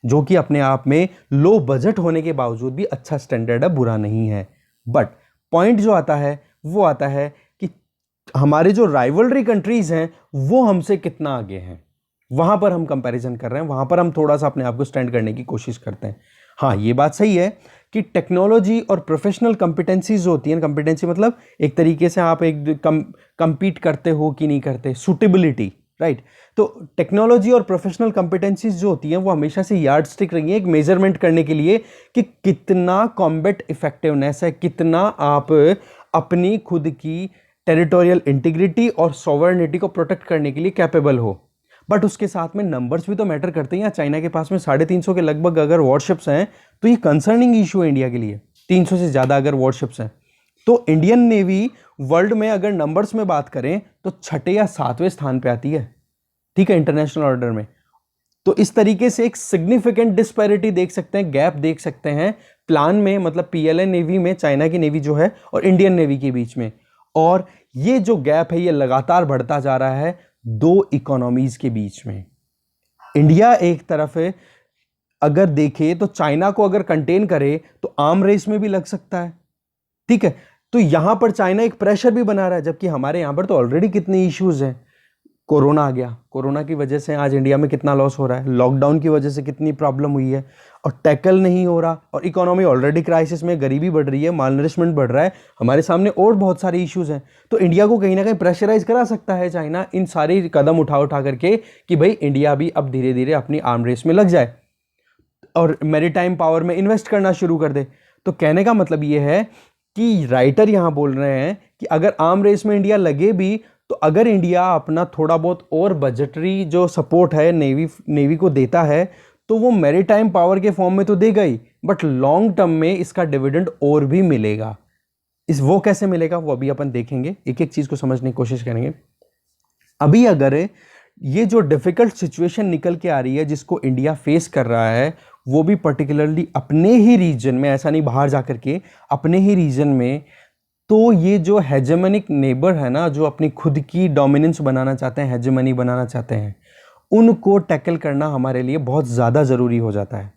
जो कि अपने आप में लो बजट होने के बावजूद भी अच्छा स्टैंडर्ड है, बुरा नहीं है। बट पॉइंट जो आता है वो आता है कि हमारे जो राइवलरी कंट्रीज हैं वो हमसे कितना आगे हैं, वहां पर हम कंपैरिजन कर रहे हैं, वहां पर हम थोड़ा सा अपने आप को स्टैंड करने की कोशिश करते हैं। हाँ, ये बात सही है कि टेक्नोलॉजी और प्रोफेशनल कंपिटेंसीज होती हैं, कंपिटेंसी मतलब एक तरीके से आप एक कंपीट करते हो कि नहीं करते, सूटेबिलिटी, राइट। तो टेक्नोलॉजी और प्रोफेशनल कंपिटेंसीज जो होती हैं वो हमेशा से यार्ड स्टिक रही है एक मेजरमेंट करने के लिए कि कितना कॉम्बैट इफेक्टिवनेस है, कितना आप अपनी खुद की टेरिटोरियल इंटीग्रिटी और सॉवरेनिटी को प्रोटेक्ट करने के लिए कैपेबल हो। बट उसके साथ में नंबर्स भी तो मैटर करते हैं। चाइना के पास में 350 के लगभग अगर वॉरशिप्स हैं तो ये कंसर्निंग इशू है इंडिया के लिए। 300 से ज़्यादा अगर वॉरशिप्स हैं तो इंडियन नेवी वर्ल्ड में अगर नंबर्स में बात करें तो 6 या 7वें स्थान पे आती है, ठीक है, इंटरनेशनल ऑर्डर में। तो इस तरीके से एक सिग्निफिकेंट डिस्पैरिटी देख सकते हैं, गैप देख सकते हैं प्लान में, मतलब पीएलए नेवी में चाइना की नेवी जो है और इंडियन नेवी के बीच में। और ये जो गैप है ये लगातार बढ़ता जा रहा है 2 इकोनॉमीज के बीच में। इंडिया एक तरफ है, अगर देखे तो चाइना को अगर कंटेन करे तो आर्म रेस में भी लग सकता है, ठीक है। तो यहां पर चाइना एक प्रेशर भी बना रहा है, जबकि हमारे यहां पर तो ऑलरेडी कितने इश्यूज हैं। कोरोना आ गया, कोरोना की वजह से आज इंडिया में कितना लॉस हो रहा है, लॉकडाउन की वजह से कितनी प्रॉब्लम हुई है और टैकल नहीं हो रहा, और इकोनॉमी ऑलरेडी क्राइसिस में, गरीबी बढ़ रही है, मालनरिशमेंट बढ़ रहा है, हमारे सामने और बहुत सारे इश्यूज हैं। तो इंडिया को कहीं ना कहीं प्रेशराइज करा सकता है चाइना इन सारे कदम उठा करके कि भाई इंडिया भी अब धीरे धीरे अपनी आर्म रेस में लग जाए और मैरीटाइम पावर में इन्वेस्ट करना शुरू कर दे। तो कहने का मतलब ये है कि राइटर यहां बोल रहे हैं कि अगर आर्म रेस में इंडिया लगे भी, तो अगर इंडिया अपना थोड़ा बहुत और बजटरी जो सपोर्ट है नेवी को देता है, तो वो मैरीटाइम पावर के फॉर्म में तो देगा ही, बट लॉन्ग टर्म में इसका डिविडेंड और भी मिलेगा। वो कैसे मिलेगा वो अभी अपन देखेंगे, एक एक चीज को समझने की कोशिश करेंगे। अभी अगर ये जो डिफिकल्ट सिचुएशन निकल के आ रही है जिसको इंडिया फेस कर रहा है, वो भी पर्टिकुलरली अपने ही रीजन में, ऐसा नहीं बाहर जाकर के, अपने ही रीजन में, तो ये जो हेजेमनिक नेबर है ना, जो अपनी खुद की डोमिनेंस बनाना चाहते हैं, हेजेमनी बनाना चाहते हैं, उनको टैकल करना हमारे लिए बहुत ज़्यादा ज़रूरी हो जाता है।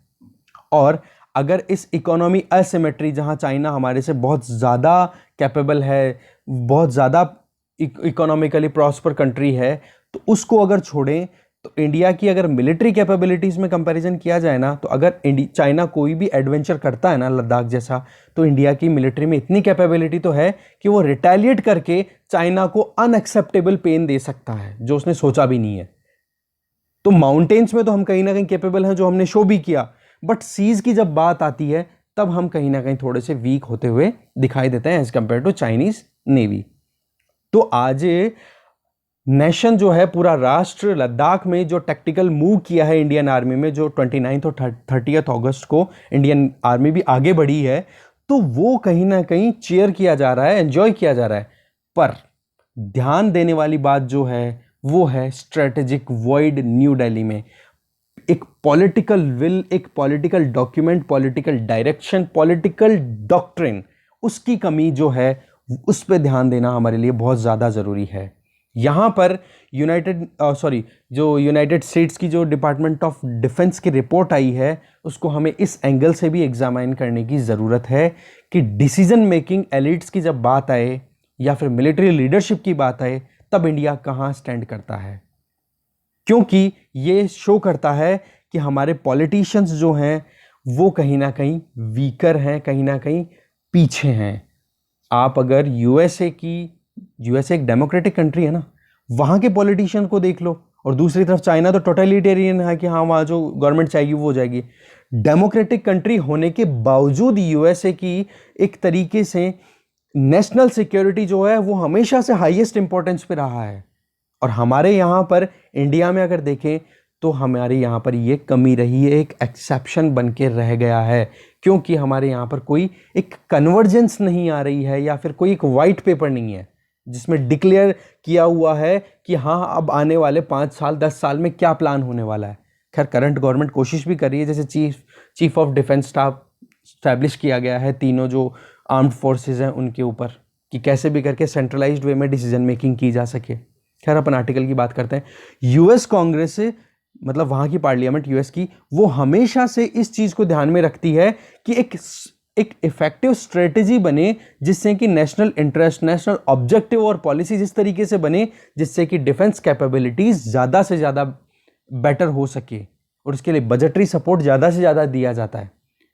और अगर इस इकोनॉमी असिमेट्री, जहाँ चाइना हमारे से बहुत ज़्यादा कैपेबल है, बहुत ज़्यादा इकोनॉमिकली प्रॉस्पर कंट्री है, तो उसको अगर छोड़ें, तो इंडिया की अगर मिलिट्री कैपेबिलिटीज़ में कंपैरिजन किया जाए ना, तो अगर चाइना कोई भी एडवेंचर करता है ना लद्दाख जैसा, तो इंडिया की मिलिट्री में इतनी कैपेबिलिटी तो है कि वो रिटेलिएट करके चाइना को अनएक्सेप्टेबल पेन दे सकता है जो उसने सोचा भी नहीं है। तो माउंटेन्स में तो हम कहीं ना कहीं कैपेबल हैं, जो हमने शो भी किया, बट सीज की जब बात आती है तब हम कहीं ना कहीं थोड़े से वीक होते हुए दिखाई देते हैं as compare to Chinese navy. तो आज नेशन जो है, पूरा राष्ट्र, लद्दाख में जो टैक्टिकल मूव किया है इंडियन आर्मी में, जो 29 और 30 अगस्त को इंडियन आर्मी भी आगे बढ़ी है, तो वो कहीं ना कहीं चीयर किया जा रहा है, एंजॉय किया जा रहा है। पर ध्यान देने वाली बात जो है वो है स्ट्रेटेजिक वॉइड न्यू दिल्ली में। एक पॉलिटिकल विल, एक political document, political direction, political doctrine, उसकी कमी जो है उस पर ध्यान देना हमारे लिए बहुत ज़्यादा ज़रूरी है। यहाँ पर यूनाइटेड स्टेट्स की जो डिपार्टमेंट ऑफ डिफेंस की रिपोर्ट आई है, उसको हमें इस एंगल से भी एग्जामाइन करने की ज़रूरत है कि डिसीजन मेकिंग एलिट्स की जब बात आए या फिर मिलिट्री लीडरशिप की बात आए, तब इंडिया कहाँ स्टैंड करता है। क्योंकि ये शो करता है कि हमारे पॉलिटिशियंस जो हैं वो कहीं ना कहीं वीकर हैं, कहीं ना कहीं पीछे हैं। आप अगर यूएसए एक डेमोक्रेटिक कंट्री है ना, वहाँ के पॉलिटिशियन को देख लो, और दूसरी तरफ चाइना तो टोटलिटेरियन है कि हाँ, वहाँ जो गवर्नमेंट चाहिए वो हो जाएगी। डेमोक्रेटिक कंट्री होने के बावजूद यूएसए की एक तरीके से नेशनल सिक्योरिटी जो है वो हमेशा से हाईएस्ट इंपॉर्टेंस पे रहा है। और हमारे यहाँ पर इंडिया में अगर देखें तो हमारे यहाँ पर ये कमी रही है, एक एक्सेप्शन बन के रह गया है, क्योंकि हमारे यहाँ पर कोई एक कन्वर्जेंस नहीं आ रही है, या फिर कोई एक वाइट पेपर नहीं है जिसमें डिक्लेयर किया हुआ है कि हाँ, अब आने वाले 5 साल 10 साल में क्या प्लान होने वाला है। खैर, करंट गवर्नमेंट कोशिश भी कर रही है, जैसे chief of defence staff establish किया गया है तीनों जो आर्म्ड फोर्सेज हैं उनके ऊपर, कि कैसे भी करके सेंट्रलाइज्ड वे में डिसीजन मेकिंग की जा सके। खैर, अपन आर्टिकल की बात करते हैं। यूएस कांग्रेस से, मतलब वहाँ की पार्लियामेंट यूएस की, वो हमेशा से इस चीज़ को ध्यान में रखती है कि एक इफेक्टिव स्ट्रेटेजी बने, जिससे कि नेशनल इंटरेस्ट, नेशनल ऑब्जेक्टिव और पॉलिसी जिस तरीके से बने जिससे कि डिफेंस कैपेबिलिटीज ज़्यादा से ज़्यादा बेटर हो सके, और उसके लिए बजटरी सपोर्ट ज़्यादा से ज़्यादा दिया जाता है,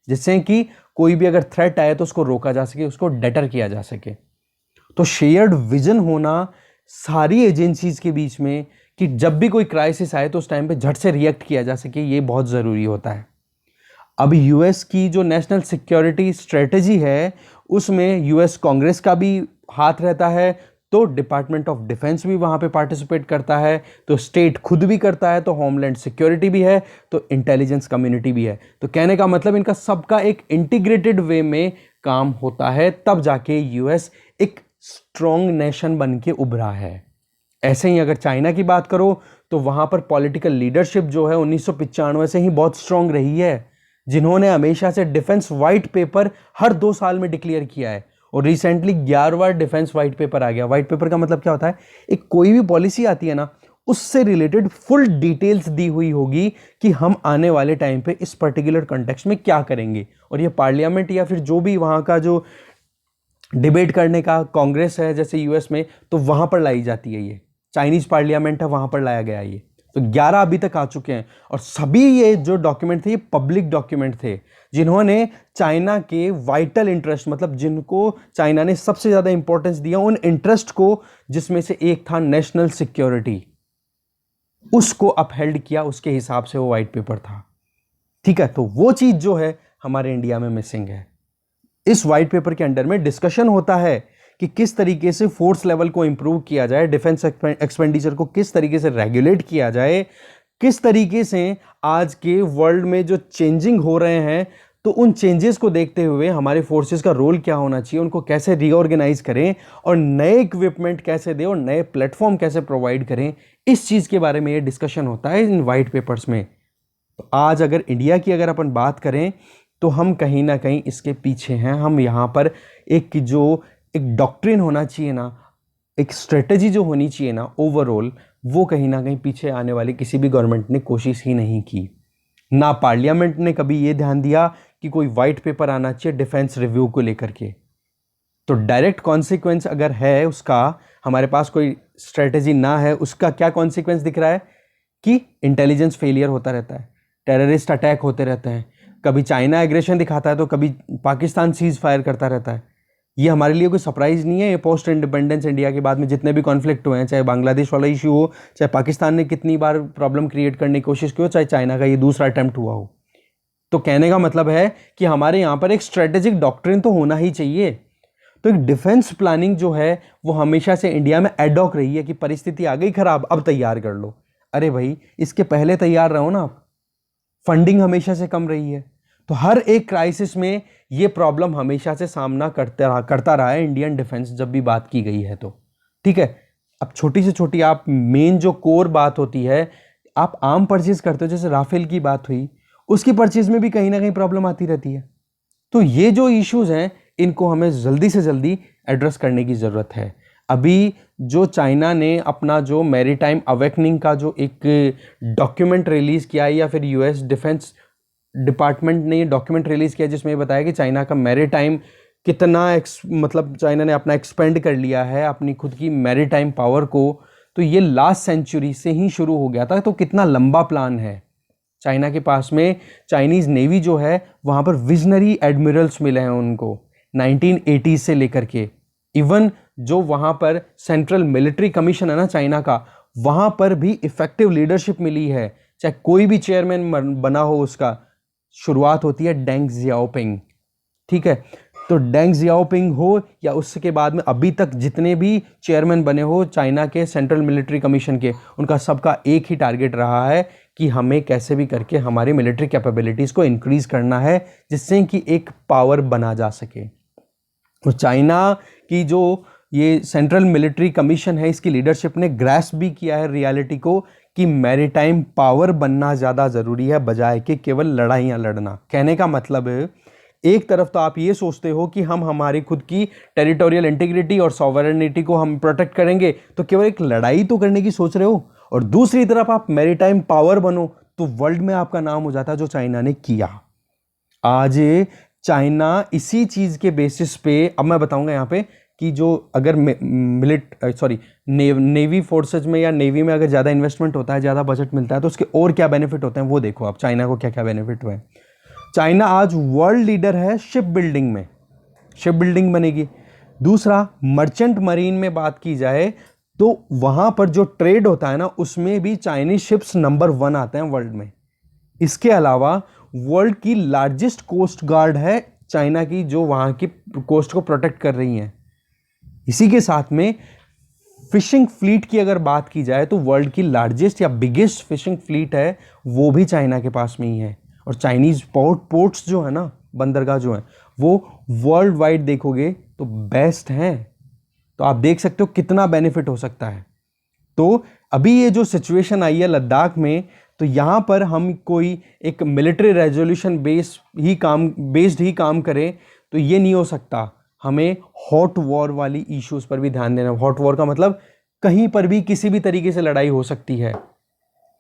जिससे कि कोई भी अगर थ्रेट आए तो उसको रोका जा सके, उसको डेटर किया जा सके। तो शेयर्ड विजन होना सारी एजेंसीज के बीच में, कि जब भी कोई क्राइसिस आए तो उस टाइम पे झट से रिएक्ट किया जा सके, ये बहुत ज़रूरी होता है। अब यूएस की जो नेशनल सिक्योरिटी स्ट्रेटजी है उसमें यूएस कांग्रेस का भी हाथ रहता है, तो डिपार्टमेंट ऑफ डिफेंस भी वहाँ पे पार्टिसिपेट करता है, तो स्टेट खुद भी करता है, तो होमलैंड सिक्योरिटी भी है, तो इंटेलिजेंस कम्युनिटी भी है। तो कहने का मतलब इनका सबका एक इंटीग्रेटेड वे में काम होता है, तब जाके यूएस एक स्ट्रॉन्ग नेशन बन के उभरा है। ऐसे ही अगर चाइना की बात करो तो वहाँ पर पॉलिटिकल लीडरशिप जो है 1995 से ही बहुत स्ट्रॉन्ग रही है, जिन्होंने हमेशा से डिफेंस वाइट पेपर हर 2 साल में डिक्लेयर किया है, और रिसेंटली 11वां डिफेंस वाइट पेपर आ गया। वाइट पेपर का मतलब क्या होता है, एक कोई भी पॉलिसी आती है ना, उससे रिलेटेड फुल डिटेल्स दी हुई होगी कि हम आने वाले टाइम पे इस पर्टिकुलर कॉन्टेक्स्ट में क्या करेंगे, और ये पार्लियामेंट या फिर जो भी वहाँ का जो डिबेट करने का कांग्रेस है जैसे यूएस में, तो वहाँ पर लाई जाती है ये। चाइनीज पार्लियामेंट है वहां पर लाया गया ये। तो 11 अभी तक आ चुके हैं और सभी ये जो डॉक्यूमेंट थे ये पब्लिक डॉक्यूमेंट थे, जिन्होंने चाइना के वाइटल इंटरेस्ट, मतलब जिनको चाइना ने सबसे ज्यादा इंपॉर्टेंस दिया, उन इंटरेस्ट को, जिसमें से एक था नेशनल सिक्योरिटी, उसको अपहेल्ड किया, उसके हिसाब से वो व्हाइट पेपर था। ठीक है, तो वो चीज जो है हमारे इंडिया में मिसिंग है। इस व्हाइट पेपर के अंडर में डिस्कशन होता है कि किस तरीके से फोर्स लेवल को इंप्रूव किया जाए, डिफेंस एक्सपेंडिचर को किस तरीके से रेगुलेट किया जाए, किस तरीके से आज के वर्ल्ड में जो चेंजिंग हो रहे हैं, तो उन चेंजेस को देखते हुए हमारे फोर्सेस का रोल क्या होना चाहिए, उनको कैसे रीऑर्गेनाइज करें और नए इक्विपमेंट कैसे दें और नए प्लेटफॉर्म कैसे प्रोवाइड करें, इस चीज के बारे में ये डिस्कशन होता है इन व्हाइट पेपर्स में। तो आज अगर इंडिया की अगर अपन बात करें तो हम कहीं ना कहीं इसके पीछे हैं। हम यहाँ पर एक डॉक्ट्रिन होना चाहिए ना, एक स्ट्रेटेजी जो होनी चाहिए ना ओवरऑल, वो कहीं ना कहीं पीछे आने वाली किसी भी गवर्नमेंट ने कोशिश ही नहीं की। ना पार्लियामेंट ने कभी ये ध्यान दिया कि कोई व्हाइट पेपर आना चाहिए डिफेंस रिव्यू को लेकर के। तो डायरेक्ट कॉन्सिक्वेंस अगर है उसका, हमारे पास कोई स्ट्रेटेजी ना है, उसका क्या कॉन्सिक्वेंस दिख रहा है कि इंटेलिजेंस फेलियर होता रहता है, टेररिस्ट अटैक होते रहते हैं, कभी चाइना एग्रेशन दिखाता है तो कभी पाकिस्तान सीज फायर करता रहता है। ये हमारे लिए कोई सरप्राइज नहीं है। ये पोस्ट इंडिपेंडेंस इंडिया के बाद में जितने भी कॉन्फ्लिक्ट हुए हैं, चाहे बांग्लादेश वाला इशू हो, चाहे पाकिस्तान ने कितनी बार प्रॉब्लम क्रिएट करने की कोशिश की हो, चाहे चाइना का ये दूसरा अटेम्प्ट हुआ हो, तो कहने का मतलब है कि हमारे यहाँ पर एक स्ट्रेटेजिक डॉक्ट्रिन तो होना ही चाहिए। तो एक डिफेंस प्लानिंग जो है वो हमेशा से इंडिया में एडॉक रही है कि परिस्थिति आ गई खराब, अब तैयार कर लो। अरे भाई, इसके पहले तैयार रहो ना आप। फंडिंग हमेशा से कम रही है, तो हर एक क्राइसिस में ये प्रॉब्लम हमेशा से सामना करता रहा है इंडियन डिफेंस, जब भी बात की गई है तो। ठीक है, अब छोटी से छोटी आप मेन जो कोर बात होती है, आप आर्म परचेज करते हो, जैसे राफेल की बात हुई, उसकी परचेज में भी कहीं ना कहीं प्रॉब्लम आती रहती है। तो ये जो इश्यूज हैं, इनको हमें जल्दी से जल्दी एड्रेस करने की जरूरत है। अभी जो चाइना ने अपना जो मैरीटाइम अवेकनिंग का जो एक डॉक्यूमेंट रिलीज किया है, या फिर यूएस डिफेंस डिपार्टमेंट ने ये डॉक्यूमेंट रिलीज किया जिसमें बताया कि चाइना का मैरीटाइम कितना मतलब चाइना ने अपना एक्सपेंड कर लिया है अपनी खुद की मैरीटाइम पावर को, तो ये लास्ट सेंचुरी से ही शुरू हो गया था। तो कितना लंबा प्लान है चाइना के पास में। चाइनीज नेवी जो है वहां पर विजनरी एडमिरल्स मिले हैं उनको 1980 से लेकर के। इवन जो वहां पर सेंट्रल मिलिट्री कमीशन है ना चाइना का, वहां पर भी इफेक्टिव लीडरशिप मिली है। चाहे कोई भी चेयरमैन बना हो, उसका शुरुआत होती है डेंग जियाओपिंग। ठीक है, तो डेंग जियाओपिंग हो या उसके बाद में अभी तक जितने भी चेयरमैन बने हो चाइना के सेंट्रल मिलिट्री कमीशन के, उनका सबका एक ही टारगेट रहा है कि हमें कैसे भी करके हमारी मिलिट्री कैपेबिलिटीज को इंक्रीज करना है, जिससे कि एक पावर बना जा सके। तो चाइना की जो ये सेंट्रल मिलिट्री कमीशन है, इसकी लीडरशिप ने ग्रास्प भी किया है रियलिटी को कि मैरीटाइम पावर बनना ज़्यादा ज़रूरी है बजाय कि केवल लड़ाइयाँ लड़ना। कहने का मतलब है, एक तरफ तो आप ये सोचते हो कि हम हमारी खुद की टेरिटोरियल इंटीग्रिटी और सॉवरेनिटी को हम प्रोटेक्ट करेंगे, तो केवल एक लड़ाई तो करने की सोच रहे हो, और दूसरी तरफ आप मैरीटाइम पावर बनो तो वर्ल्ड में आपका नाम हो जाता है, जो चाइना ने किया। आज चाइना इसी चीज़ के बेसिस पे, अब मैं बताऊंगा यहाँ पे कि जो अगर नेवी फोर्सेज में या नेवी में अगर ज़्यादा इन्वेस्टमेंट होता है, ज़्यादा बजट मिलता है, तो उसके और क्या बेनिफिट होते हैं वो देखो आप। चाइना को क्या क्या बेनिफिट हुए। चाइना आज वर्ल्ड लीडर है शिप बिल्डिंग में, शिप बिल्डिंग बनेगी। दूसरा, मर्चेंट मरीन में बात की जाए तो वहाँ पर जो ट्रेड होता है ना, उसमें भी चाइनीज शिप्स नंबर 1 आते हैं वर्ल्ड में। इसके अलावा वर्ल्ड की लार्जेस्ट कोस्ट गार्ड है चाइना की, जो वहाँ की कोस्ट को प्रोटेक्ट कर रही हैं। इसी के साथ में फिशिंग फ्लीट की अगर बात की जाए तो वर्ल्ड की लार्जेस्ट या बिगेस्ट फिशिंग फ्लीट है वो भी चाइना के पास में ही है। और चाइनीज पोर्ट्स जो है ना, बंदरगाह जो है, वो वर्ल्ड वाइड देखोगे तो बेस्ट हैं। तो आप देख सकते हो कितना बेनिफिट हो सकता है। तो अभी ये जो सिचुएशन आई है लद्दाख में, तो यहाँ पर हम कोई एक मिलिट्री रेजोल्यूशन बेस्ड ही काम करें तो ये नहीं हो सकता। हमें हॉट वॉर वाली इश्यूज पर भी ध्यान देना। हॉट वॉर का मतलब कहीं पर भी किसी भी तरीके से लड़ाई हो सकती है।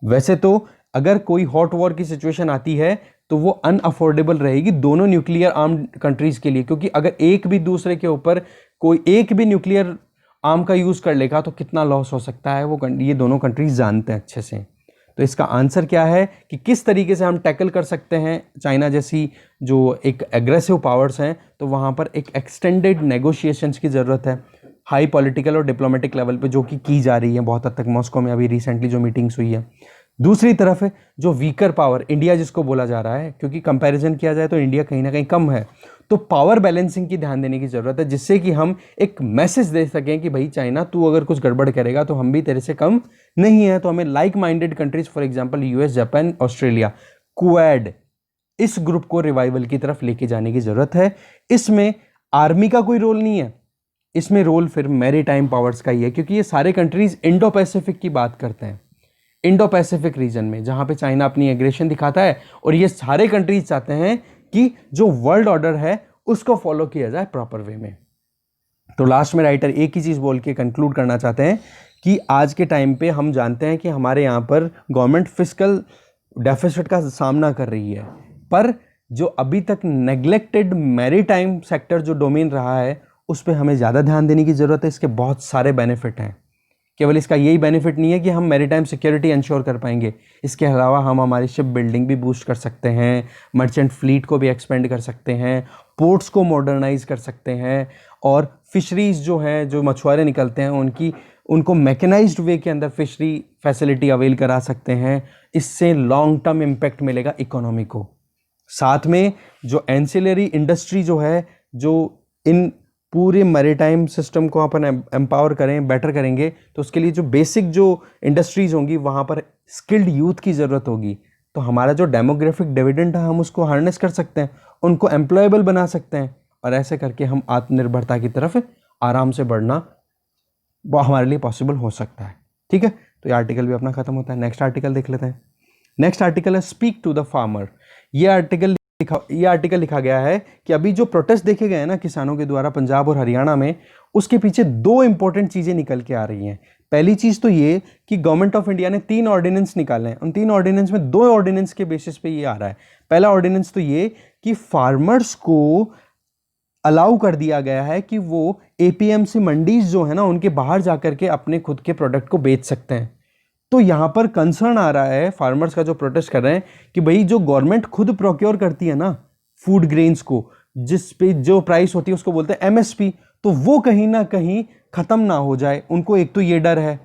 वैसे तो अगर कोई हॉट वॉर की सिचुएशन आती है तो वो अनअफोर्डेबल रहेगी दोनों न्यूक्लियर आर्म्ड कंट्रीज के लिए, क्योंकि अगर एक भी दूसरे के ऊपर कोई एक भी न्यूक्लियर आम का यूज़ कर लेगा तो कितना लॉस हो सकता है, वो ये दोनों कंट्रीज जानते हैं अच्छे से। तो इसका आंसर क्या है कि किस तरीके से हम टैकल कर सकते हैं चाइना जैसी जो एक एग्रेसिव पावर्स हैं, तो वहाँ पर एक एक्सटेंडेड नेगोशिएशंस की ज़रूरत है हाई पॉलिटिकल और डिप्लोमेटिक लेवल पे, जो कि की जा रही है बहुत हद तक मॉस्को में अभी रिसेंटली जो मीटिंग्स हुई है। दूसरी तरफ है जो वीकर पावर इंडिया जिसको बोला जा रहा है, क्योंकि कंपैरिजन किया जाए तो इंडिया कहीं ना कहीं कम है, तो पावर बैलेंसिंग की ध्यान देने की ज़रूरत है, जिससे कि हम एक मैसेज दे सकें कि भाई चाइना तू अगर कुछ गड़बड़ करेगा तो हम भी तेरे से कम नहीं है। तो हमें like minded countries for example US, Japan, Australia, quad, इस ग्रुप को रिवाइवल की तरफ लेके जाने की ज़रूरत है। इसमें आर्मी का कोई रोल नहीं है, इसमें रोल फिर मैरीटाइम पावर्स का ही है, क्योंकि ये सारे कंट्रीज इंडो पैसिफिक की बात करते हैं, इंडो पैसिफिक रीजन में जहां पे चाइना अपनी एग्रेशन दिखाता है, और ये सारे कंट्रीज चाहते हैं कि जो वर्ल्ड ऑर्डर है उसको फॉलो किया जाए प्रॉपर वे में। तो लास्ट में राइटर एक ही चीज बोल के कंक्लूड करना चाहते हैं कि आज के टाइम पे हम जानते हैं कि हमारे यहाँ पर गवर्नमेंट फिस्कल डेफिसिट का सामना कर रही है, पर जो अभी तक नेग्लेक्टेड मैरीटाइम सेक्टर जो डोमेन रहा है उस पर हमें ज़्यादा ध्यान देने की ज़रूरत है। इसके बहुत सारे बेनिफिट हैं, केवल इसका यही बेनिफिट नहीं है कि हम मैरीटाइम सिक्योरिटी इंश्योर कर पाएंगे, इसके अलावा हम हमारी शिप बिल्डिंग भी बूस्ट कर सकते हैं, मर्चेंट फ्लीट को भी एक्सपेंड कर सकते हैं, पोर्ट्स को मॉडर्नाइज कर सकते हैं, और फिशरीज जो हैं, जो मछुआरे निकलते हैं उनको मैकेनाइज्ड वे के अंदर फिशरी फैसिलिटी अवेल करा सकते हैं। इससे लॉन्ग टर्म इम्पैक्ट मिलेगा इकोनॉमी को। साथ में जो एंसिलरी इंडस्ट्री जो है, जो इन पूरे मैरीटाइम सिस्टम को अपन एम्पावर करें, बेटर करेंगे, तो उसके लिए जो बेसिक जो इंडस्ट्रीज होंगी वहाँ पर स्किल्ड यूथ की ज़रूरत होगी। तो हमारा जो डेमोग्राफिक डिविडेंड है हम उसको हार्नेस कर सकते हैं, उनको एम्प्लॉयबल बना सकते हैं, और ऐसे करके हम आत्मनिर्भरता की तरफ आराम से बढ़ना वो हमारे लिए पॉसिबल हो सकता है। ठीक है, तो ये आर्टिकल भी अपना ख़त्म होता है। नेक्स्ट आर्टिकल देख लेते हैं। नेक्स्ट आर्टिकल है स्पीक टू द फार्मर। ये आर्टिकल लिखा गया है कि अभी जो प्रोटेस्ट देखे गए हैं ना किसानों के द्वारा पंजाब और हरियाणा में, उसके पीछे दो इंपॉर्टेंट चीज़ें निकल के आ रही हैं। पहली चीज़ तो ये कि गवर्नमेंट ऑफ इंडिया ने 3 ऑर्डिनेंस निकाले हैं, उन 3 ऑर्डिनेंस में 2 ऑर्डिनेंस के बेसिस पे ये आ रहा है। पहला ऑर्डिनेंस तो ये कि फार्मर्स को अलाउ कर दिया गया है कि वो एपीएमसी मंडीज जो है ना उनके बाहर जाकर के अपने खुद के प्रोडक्ट को बेच सकते हैं। तो यहाँ पर कंसर्न आ रहा है फार्मर्स का, जो प्रोटेस्ट कर रहे हैं कि भाई जो गवर्नमेंट खुद प्रोक्योर करती है ना फूड ग्रेन्स को, जिस पे जो प्राइस होती है उसको बोलते हैं एमएसपी, तो वो कहीं ना कहीं ख़त्म ना हो जाए। उनको एक तो ये डर है,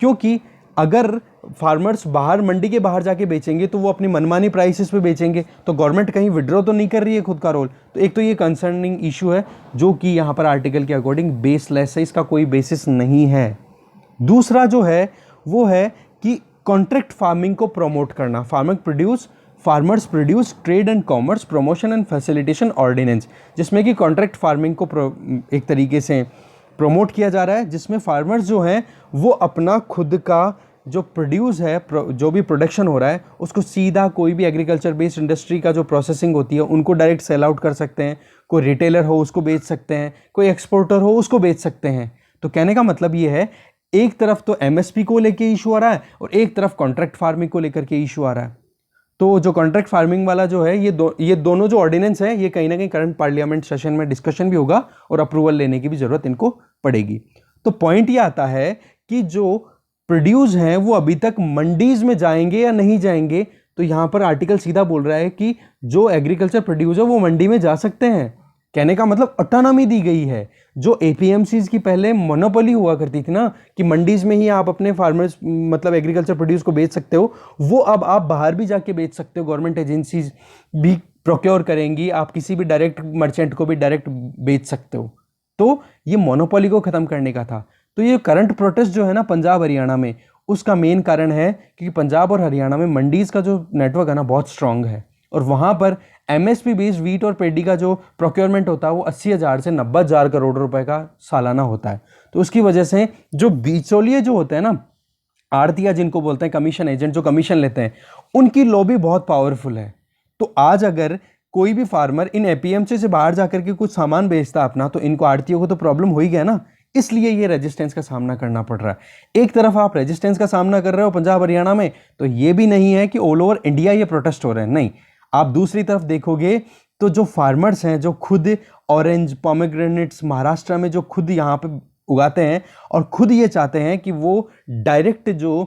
क्योंकि अगर फार्मर्स बाहर मंडी के बाहर जाके बेचेंगे तो वो अपनी मनमानी प्राइसेस पे बेचेंगे, तो गवर्नमेंट कहीं विड्रॉ तो नहीं कर रही है खुद का रोल। तो एक तो ये कंसर्निंग इशू है जो कि यहाँ पर आर्टिकल के अकॉर्डिंग बेसलेस है, इसका कोई बेसिस नहीं है। दूसरा जो है वो है कि कॉन्ट्रैक्ट फार्मिंग को प्रमोट करना, farmers produce trade and commerce promotion and facilitation ordinance, जिसमें कि कॉन्ट्रैक्ट फार्मिंग को एक तरीके से प्रमोट किया जा रहा है, जिसमें फार्मर्स जो हैं वो अपना खुद का जो प्रोड्यूस है, जो भी प्रोडक्शन हो रहा है उसको सीधा कोई भी एग्रीकल्चर बेस्ड इंडस्ट्री का जो प्रोसेसिंग होती है उनको डायरेक्ट सेल आउट कर सकते हैं। कोई रिटेलर हो उसको बेच सकते हैं, कोई एक्सपोर्टर हो उसको बेच सकते हैं। तो कहने का मतलब ये है, एक तरफ तो एमएसपी को लेके इशू आ रहा है और एक तरफ कॉन्ट्रैक्ट फार्मिंग को लेकर के इशू आ रहा है। तो जो कॉन्ट्रैक्ट फार्मिंग वाला जो है, ये दोनों जो ऑर्डिनेंस है, ये कहीं ना कहीं करंट पार्लियामेंट सेशन में डिस्कशन भी होगा और अप्रूवल लेने की भी जरूरत इनको पड़ेगी। तो पॉइंट ये आता है कि जो प्रोड्यूस हैं वो अभी तक मंडीज में जाएंगे या नहीं जाएंगे। तो यहां पर आर्टिकल सीधा बोल रहा है कि जो एग्रीकल्चर प्रोड्यूस है वो मंडी में जा सकते हैं। कहने का मतलब ऑटोनॉमी दी गई है। जो एपीएमसीज की पहले मोनोपोली हुआ करती थी ना कि मंडीज में ही आप अपने फार्मर्स मतलब एग्रीकल्चर प्रोड्यूस को बेच सकते हो, वो अब आप बाहर भी जाके बेच सकते हो, गवर्नमेंट एजेंसीज भी प्रोक्योर करेंगी, आप किसी भी डायरेक्ट मर्चेंट को भी डायरेक्ट बेच सकते हो। तो ये मोनोपोली को खत्म करने का था। तो ये करंट प्रोटेस्ट जो है ना पंजाब हरियाणा में, उसका मेन कारण है कि पंजाब और हरियाणा में मंडीज का जो नेटवर्क है ना बहुत स्ट्रांग है, और वहां पर एमएसपी बेस्ड वीट और पेडी का जो प्रोक्योरमेंट होता है वो 80,000 से 90,000 करोड़ रुपए का सालाना होता है। तो उसकी वजह से जो बिचौलिए जो होते हैं ना, आड़तिया जिनको बोलते हैं, कमीशन एजेंट जो कमीशन लेते हैं, उनकी लॉबी बहुत पावरफुल है। तो आज अगर कोई भी फार्मर इन एपीएमसी से बाहर जाकर के कुछ सामान बेचता अपना, तो इनको आड़तियों को तो प्रॉब्लम हो ही गया ना, इसलिए ये रेजिस्टेंस का सामना करना पड़ रहा है। एक तरफ आप रेजिस्टेंस का सामना कर रहे हो पंजाब हरियाणा में, तो ये भी नहीं है कि ऑल ओवर इंडिया ये प्रोटेस्ट हो रहे हैं, नहीं। आप दूसरी तरफ देखोगे तो जो फार्मर्स हैं, जो खुद ऑरेंज पोमेग्रेनेट्स महाराष्ट्र में जो खुद यहाँ पे उगाते हैं और खुद ये चाहते हैं कि वो डायरेक्ट जो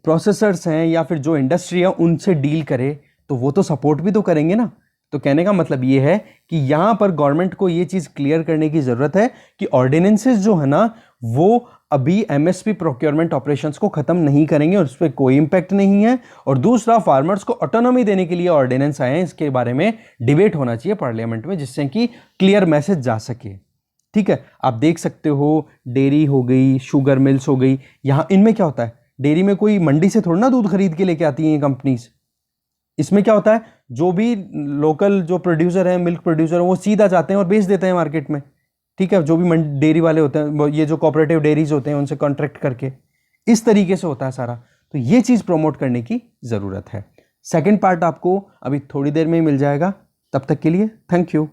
प्रोसेसर्स हैं या फिर जो इंडस्ट्री है उनसे डील करे, तो वो तो सपोर्ट भी तो करेंगे ना। तो कहने का मतलब ये है कि यहाँ पर गवर्नमेंट को ये चीज़ क्लियर करने की ज़रूरत है कि ऑर्डिनेंसेस जो है ना वो अभी एमएसपी प्रोक्योरमेंट ऑपरेशंस को ख़त्म नहीं करेंगे और उस पर कोई इम्पैक्ट नहीं है। और दूसरा, फार्मर्स को ऑटोनॉमी देने के लिए ऑर्डिनेंस आए हैं, इसके बारे में डिबेट होना चाहिए पार्लियामेंट में, जिससे कि क्लियर मैसेज जा सके। ठीक है, आप देख सकते हो डेयरी हो गई, शुगर मिल्स हो गई, यहाँ इनमें क्या होता है, डेयरी में कोई मंडी से थोड़ा ना दूध खरीद के लेके आती हैं कंपनीज। इसमें क्या होता है, जो भी लोकल जो प्रोड्यूसर है, मिल्क प्रोड्यूसर है, वो सीधा जाते हैं और बेच देते हैं मार्केट में। ठीक है, जो भी डेयरी वाले होते हैं, ये जो कोऑपरेटिव डेयरीज होते हैं, उनसे कॉन्ट्रैक्ट करके इस तरीके से होता है सारा। तो ये चीज़ प्रमोट करने की ज़रूरत है। सेकंड पार्ट आपको अभी थोड़ी देर में ही मिल जाएगा। तब तक के लिए थैंक यू।